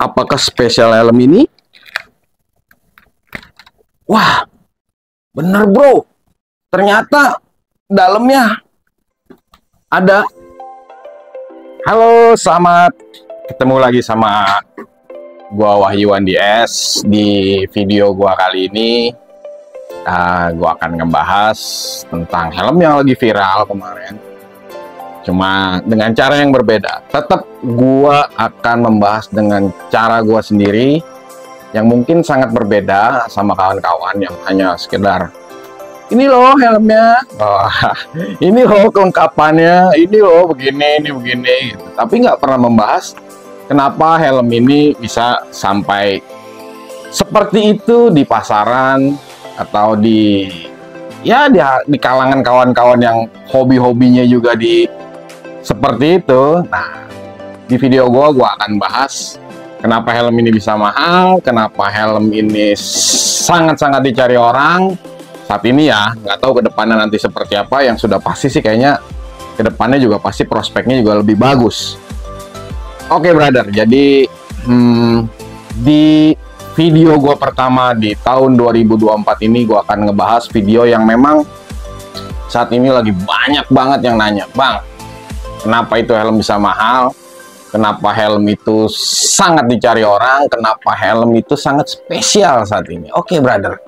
Apakah spesial helm ini? Wah, bener bro. Ternyata dalamnya ada. Halo, selamat ketemu lagi sama gua Wahyu Andi S. Di video gua kali ini gua akan ngebahas tentang helm yang lagi viral kemarin, cuma dengan cara yang berbeda. Tetap gua akan membahas dengan cara gua sendiri yang mungkin sangat berbeda sama kawan-kawan yang hanya sekedar ini loh helmnya, ini loh kelengkapannya, ini loh begini, ini begini gitu. Tapi nggak pernah membahas kenapa helm ini bisa sampai seperti itu di pasaran atau di kalangan kawan-kawan yang hobi-hobinya juga di seperti itu. Nah, di video gua akan bahas kenapa helm ini bisa mahal, kenapa helm ini sangat-sangat dicari orang saat ini ya. Nggak tahu ke depannya nanti seperti apa. Yang sudah pasti sih kayaknya ke depannya juga pasti prospeknya juga lebih bagus. Oke brother, jadi di video gue pertama di tahun 2024 ini gue akan ngebahas video yang memang saat ini lagi banyak banget yang nanya, bang, kenapa itu helm bisa mahal, kenapa helm itu sangat dicari orang, kenapa helm itu sangat spesial saat ini. Oke brother,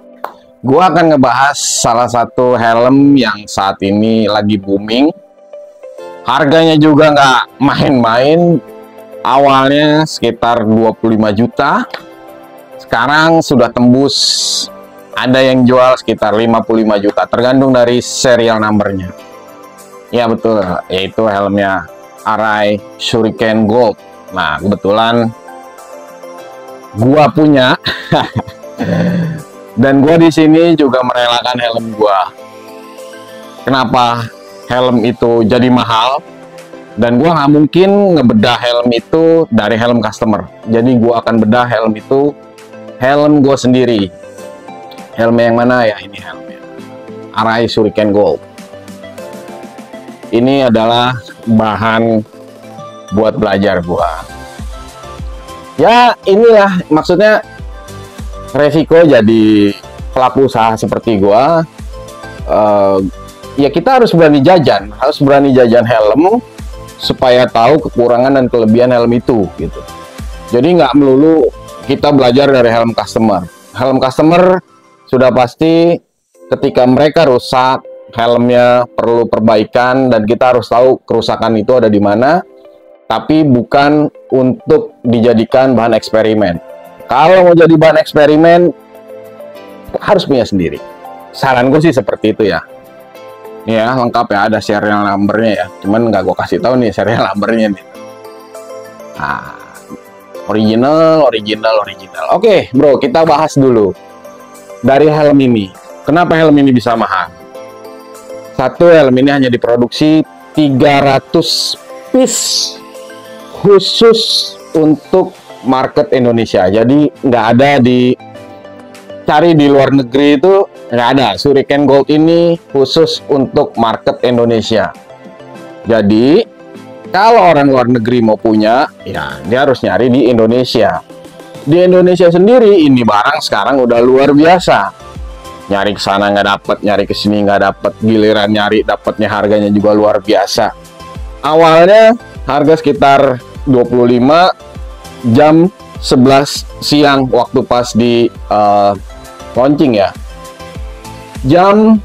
gue akan ngebahas salah satu helm yang saat ini lagi booming, harganya juga nggak main-main. Awalnya sekitar 25 juta, sekarang sudah tembus, ada yang jual sekitar 55 juta, tergantung dari serial numbernya. Ya betul, yaitu helmnya Arai Shuriken Gold. Nah, kebetulan gua punya dan gua di sini juga merelakan helm gua. Kenapa helm itu jadi mahal? Dan gua nggak mungkin ngebedah helm itu dari helm customer. Jadi gua akan bedah helm itu helm gua sendiri. Helm yang mana ya? Ini helmnya Arai Shuriken Gold. Ini adalah bahan buat belajar gua. Ya inilah maksudnya, resiko jadi pelaku usaha seperti gua. Ya kita harus berani jajan, helm supaya tahu kekurangan dan kelebihan helm itu gitu. Jadi nggak melulu kita belajar dari helm customer. Helm customer sudah pasti ketika mereka rusak, helmnya perlu perbaikan dan kita harus tahu kerusakan itu ada di mana, tapi bukan untuk dijadikan bahan eksperimen. Kalau mau jadi bahan eksperimen harus punya sendiri. Saran gue sih seperti itu ya. Ya lengkap ya, ada serial numbernya ya, cuman nggak gue kasih tahu nih serial numbernya nih. Nah, original. Oke bro, kita bahas dulu dari helm ini. Kenapa helm ini bisa mahal? Satu, helm ini hanya diproduksi 300 piece khusus untuk market Indonesia. Jadi nggak ada cari di luar negeri, itu nggak ada. Shuriken Gold ini khusus untuk market Indonesia. Jadi kalau orang luar negeri mau punya, ya dia harus nyari di Indonesia. Di Indonesia sendiri ini barang sekarang udah luar biasa. Nyari ke sana nggak dapet, nyari ke sini nggak dapet, giliran nyari dapetnya harganya juga luar biasa. Awalnya harga sekitar 25, jam 11 siang waktu pas di launching ya. Jam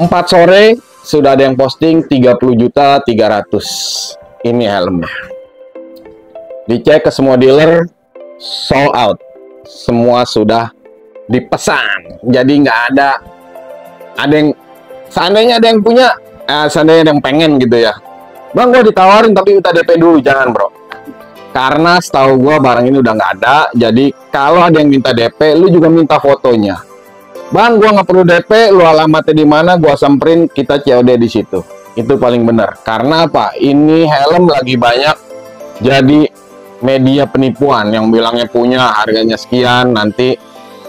4 sore sudah ada yang posting 30.300.000 ini helmnya. Dicek ke semua dealer, sold out. Semua sudah dipesan. Jadi nggak ada yang seandainya ada yang punya, seandainya ada yang pengen gitu ya, bang gua ditawarin tapi minta DP dulu, jangan bro. Karena setahu gua barang ini udah nggak ada. Jadi kalau ada yang minta DP, lu juga minta fotonya. Bang, gua nggak perlu DP, lu alamatnya di mana, gua samperin, kita COD di situ. Itu paling benar. Karena apa? Ini helm lagi banyak jadi media penipuan yang bilangnya punya, harganya sekian, nanti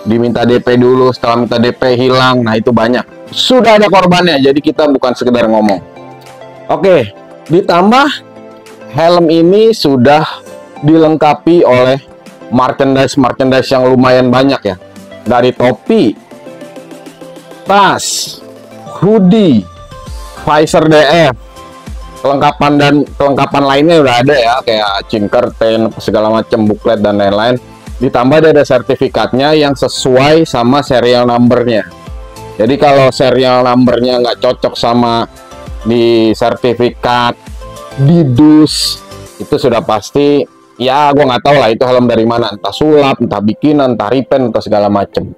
diminta DP dulu, setelah minta DP hilang. Nah, itu banyak. Sudah ada korbannya, jadi kita bukan sekedar ngomong. Oke, ditambah helm ini sudah dilengkapi oleh merchandise yang lumayan banyak ya, dari topi, tas, hoodie, visor DF, kelengkapan lainnya udah ada ya, kayak chain curtain segala macam, booklet dan lain-lain. Ditambah ada sertifikatnya yang sesuai sama serial numbernya. Jadi kalau serial numbernya nggak cocok sama di sertifikat, di dus, itu sudah pasti ya gue nggak tahu lah itu helm dari mana, entah sulap, entah bikinan, entah repaint, atau segala macem.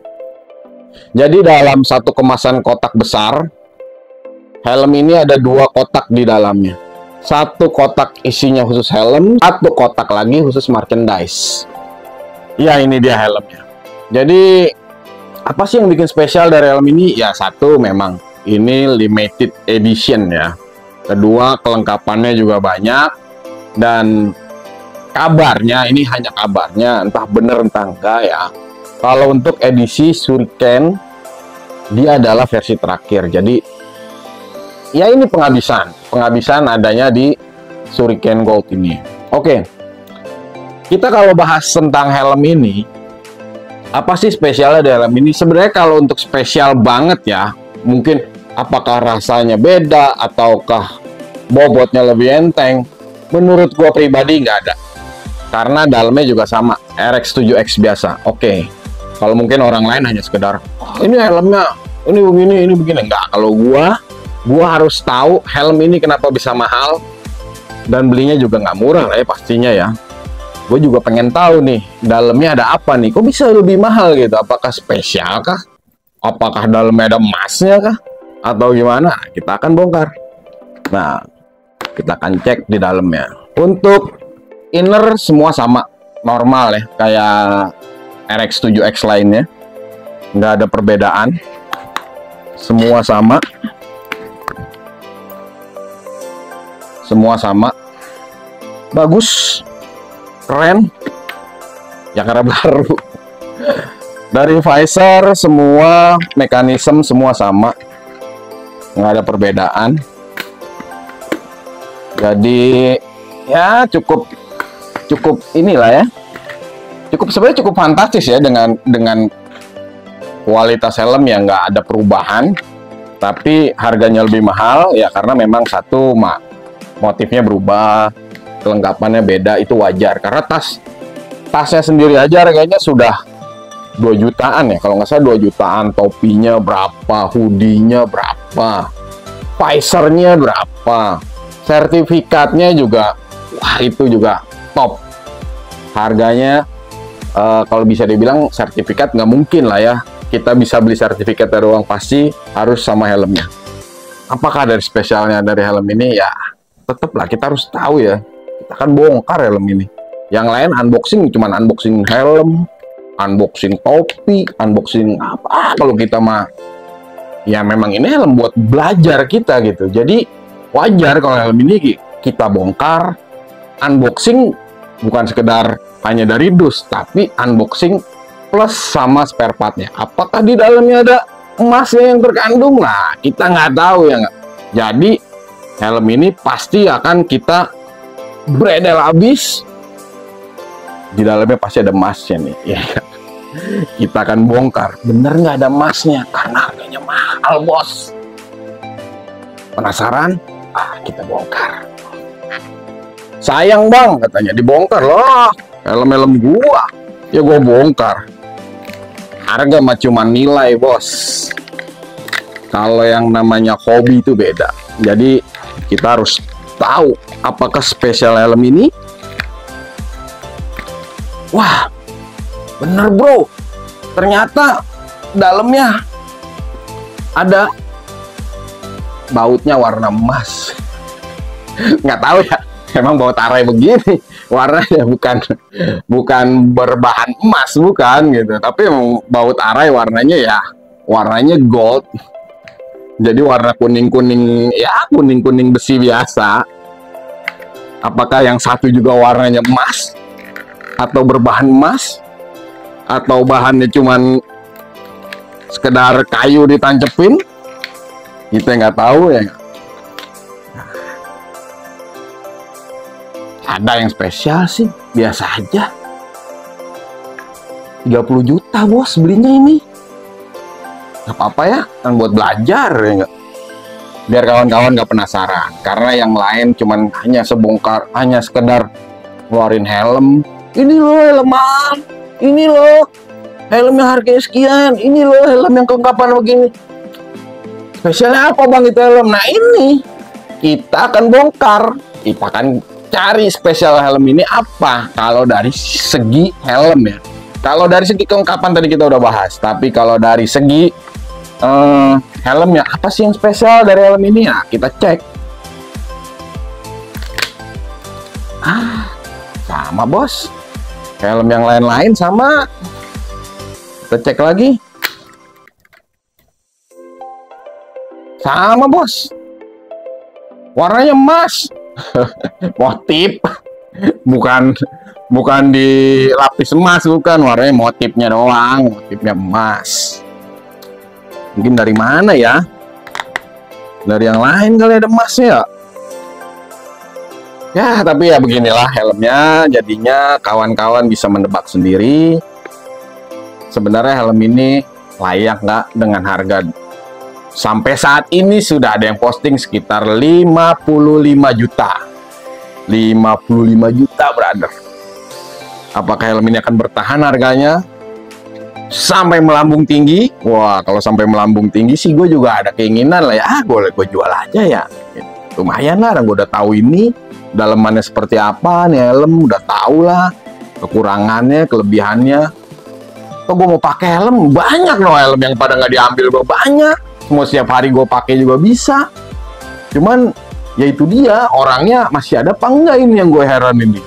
Jadi dalam satu kemasan kotak besar, helm ini ada 2 kotak di dalamnya. Satu kotak isinya khusus helm, satu kotak lagi khusus merchandise. Ya, ini dia helmnya. Jadi apa sih yang bikin spesial dari helm ini? Ya, satu memang ini limited edition ya. Kedua, kelengkapannya juga banyak. Dan kabarnya, ini hanya kabarnya, entah bener entah enggak ya, kalau untuk edisi Shuriken dia adalah versi terakhir. Jadi ya ini penghabisan adanya di Shuriken Gold ini. Oke. Kita kalau bahas tentang helm ini, apa sih spesialnya dari helm ini? Sebenarnya kalau untuk spesial banget ya, mungkin apakah rasanya beda ataukah bobotnya lebih enteng? Menurut gua pribadi nggak ada, karena dalamnya juga sama RX7X biasa. Oke. Kalau mungkin orang lain hanya sekedar ini helmnya ini begini, ini begini. Enggak, kalau gua harus tahu helm ini kenapa bisa mahal, dan belinya juga nggak murah lah ya pastinya ya. Gue juga pengen tahu nih dalamnya ada apa nih, kok bisa lebih mahal gitu? Apakah spesial kah? Apakah dalamnya ada emasnya kah? Atau gimana? Kita akan bongkar. Nah, kita akan cek di dalamnya. Untuk inner semua sama, normal ya, kayak RX7X lainnya, nggak ada perbedaan, semua sama, bagus, keren ya karena baru. Dari visor semua mekanisme semua sama, nggak ada perbedaan. Jadi ya cukup inilah ya, sebenarnya cukup fantastis ya dengan kualitas helm yang nggak ada perubahan, tapi harganya lebih mahal ya karena memang satu motifnya berubah, kelengkapannya beda, itu wajar karena tasnya sendiri aja harganya sudah 2 jutaan ya kalau nggak salah, 2 jutaan. Topinya berapa, hoodie-nya berapa, visornya berapa, sertifikatnya juga, wah itu juga top harganya. Kalau bisa dibilang sertifikat nggak mungkin lah ya kita bisa beli sertifikat dari uang, pasti harus sama helmnya. Apakah dari spesialnya dari helm ini? Ya tetaplah kita harus tahu ya, kita akan bongkar helm ini. Yang lain unboxing, cuman unboxing helm, unboxing topi, unboxing apa. Kalau kita mah ya memang ini helm buat belajar kita gitu, jadi wajar kalau helm ini kita bongkar, unboxing, bukan sekedar hanya dari dus, tapi unboxing plus sama spare partnya. Apakah di dalamnya ada emasnya yang terkandung? Nah, kita nggak tahu ya nggak. Jadi helm ini pasti akan kita bredel habis. Di dalamnya pasti ada emasnya nih ya. Kita akan bongkar, bener nggak ada emasnya, karena harganya mahal bos. Penasaran? Kita bongkar. Sayang bang, katanya dibongkar loh helm-helm gua. Ya gua bongkar. Harga mah cuma nilai bos. Kalau yang namanya hobi itu beda. Jadi kita harus tahu apakah spesial helm ini. Wah, bener bro, ternyata dalamnya ada bautnya warna emas. Nggak tahu ya, emang baut arai begini warnanya, bukan berbahan emas, bukan gitu, tapi emang baut arai warnanya ya warnanya gold. Jadi warna kuning-kuning ya, kuning-kuning besi biasa. Apakah yang satu juga warnanya emas atau berbahan emas, atau bahannya cuman sekedar kayu ditancepin? Kita nggak tahu ya. Ada yang spesial sih, biasa aja. 30 juta bos belinya ini. Gak apa-apa ya, kan buat belajar ya nggak? Biar kawan-kawan gak penasaran. Karena yang lain cuman hanya hanya sekedar ngeluarin helm. Ini loh helman, ini loh helm yang harganya sekian, ini loh helm yang kelengkapan begini. Spesialnya apa bang itu helm? Nah ini kita akan bongkar, kita akan cari spesial helm ini apa. Kalau dari segi helm ya, kalau dari segi kelengkapan tadi kita udah bahas. Tapi kalau dari segi helmnya apa sih yang spesial dari helm ini ya, kita cek. Sama bos, helm yang lain-lain sama. Kita cek lagi, sama bos, warnanya emas. Motif bukan dilapis emas, bukan, warnanya motifnya doang, motifnya emas. Mungkin dari mana ya? Dari yang lain kali ada emasnya. Ya, tapi ya beginilah helmnya. Jadinya kawan-kawan bisa menebak sendiri. Sebenarnya helm ini layak nggak dengan harga. Sampai saat ini sudah ada yang posting sekitar 55 juta. 55 juta, brother. Apakah helm ini akan bertahan harganya sampai melambung tinggi? Wah, kalau sampai melambung tinggi sih gue juga ada keinginan lah ya. Gue jual aja ya. Lumayan lah, gue udah tahu ini dalemannya seperti apa nih helm, udah tahu lah kekurangannya, kelebihannya. Kok gue mau pakai helm, banyak loh helm yang pada nggak diambil gue, banyak. Mau setiap hari gue pakai juga bisa. Cuman ya itu dia, orangnya masih ada apa enggak, ini yang gue heran ini.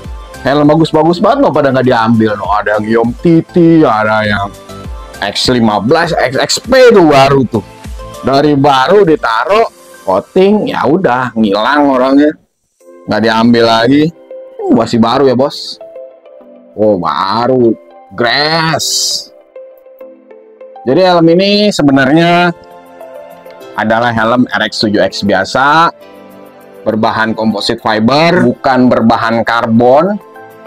Helm bagus-bagus banget loh pada nggak diambil. No, ada yang Yom Titi, ada yang X15, XXP tuh baru tuh. Dari baru ditaruh, coating, ya udah ngilang orangnya. Nggak diambil lagi. Masih baru ya bos. Oh baru, Grass. Jadi helm ini sebenarnya adalah helm RX7X biasa, berbahan composite fiber, bukan berbahan karbon.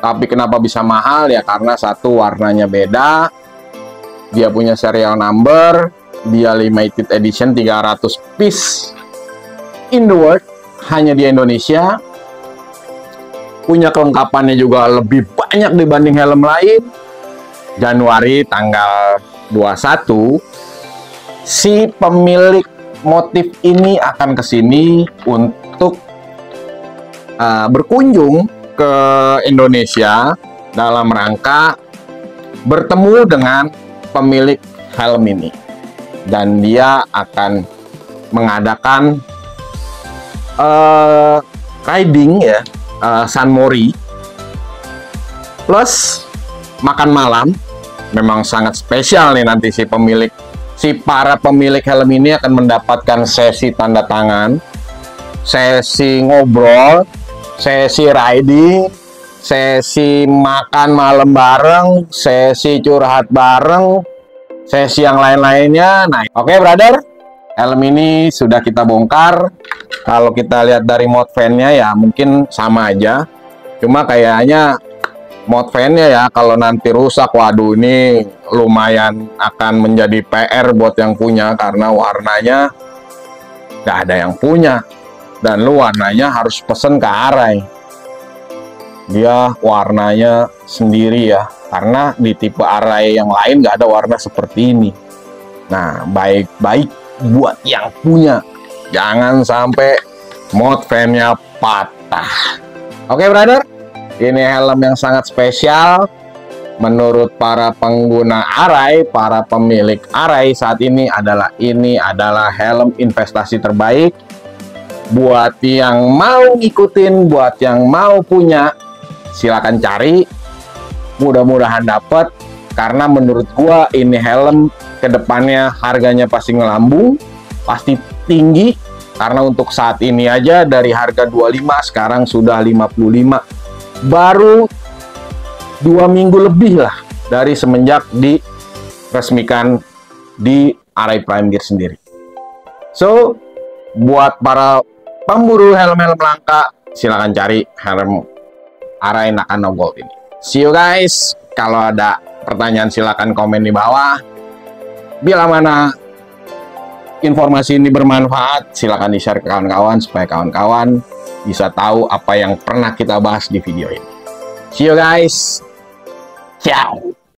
Tapi kenapa bisa mahal ya, karena satu, warnanya beda, dia punya serial number, dia limited edition 300 piece in the world, hanya di Indonesia. Punya kelengkapannya juga lebih banyak dibanding helm lain. Januari tanggal 21 si pemilik motif ini akan kesini untuk berkunjung ke Indonesia dalam rangka bertemu dengan pemilik helm ini, dan dia akan mengadakan riding ya, San Mori plus makan malam. Memang sangat spesial nih, nanti si para pemilik helm ini akan mendapatkan sesi tanda tangan, sesi ngobrol, sesi riding, sesi makan malam bareng, sesi curhat bareng, sesi yang lain-lainnya. Nah, oke brother, helm ini sudah kita bongkar. Kalau kita lihat dari mod fan-nya ya mungkin sama aja, cuma kayaknya mod fan-nya ya kalau nanti rusak, waduh ini lumayan akan menjadi PR buat yang punya, karena warnanya nggak ada yang punya, dan lu warnanya harus pesen ke Arai. Dia warnanya sendiri ya, karena di tipe Arai yang lain nggak ada warna seperti ini. Nah, baik-baik buat yang punya, jangan sampai mod fan-nya patah. Oke brother, ini helm yang sangat spesial menurut para pengguna Arai, para pemilik Arai saat ini adalah helm investasi terbaik. Buat yang mau ngikutin, buat yang mau punya, silakan cari. Mudah-mudahan dapat, karena menurut gua ini helm kedepannya harganya pasti ngelambung, pasti tinggi, karena untuk saat ini aja dari harga 25 sekarang sudah 55. Baru 2 minggu lebih lah dari semenjak diresmikan di Arai Prime Gear sendiri. So, buat para pemburu helm-helm langka, silakan cari helm Arai Nakano Gold ini. See you guys. Kalau ada pertanyaan silakan komen di bawah. Bila mana informasi ini bermanfaat, silakan di-share ke kawan-kawan supaya kawan-kawan bisa tahu apa yang pernah kita bahas di video ini. See you guys. Ciao.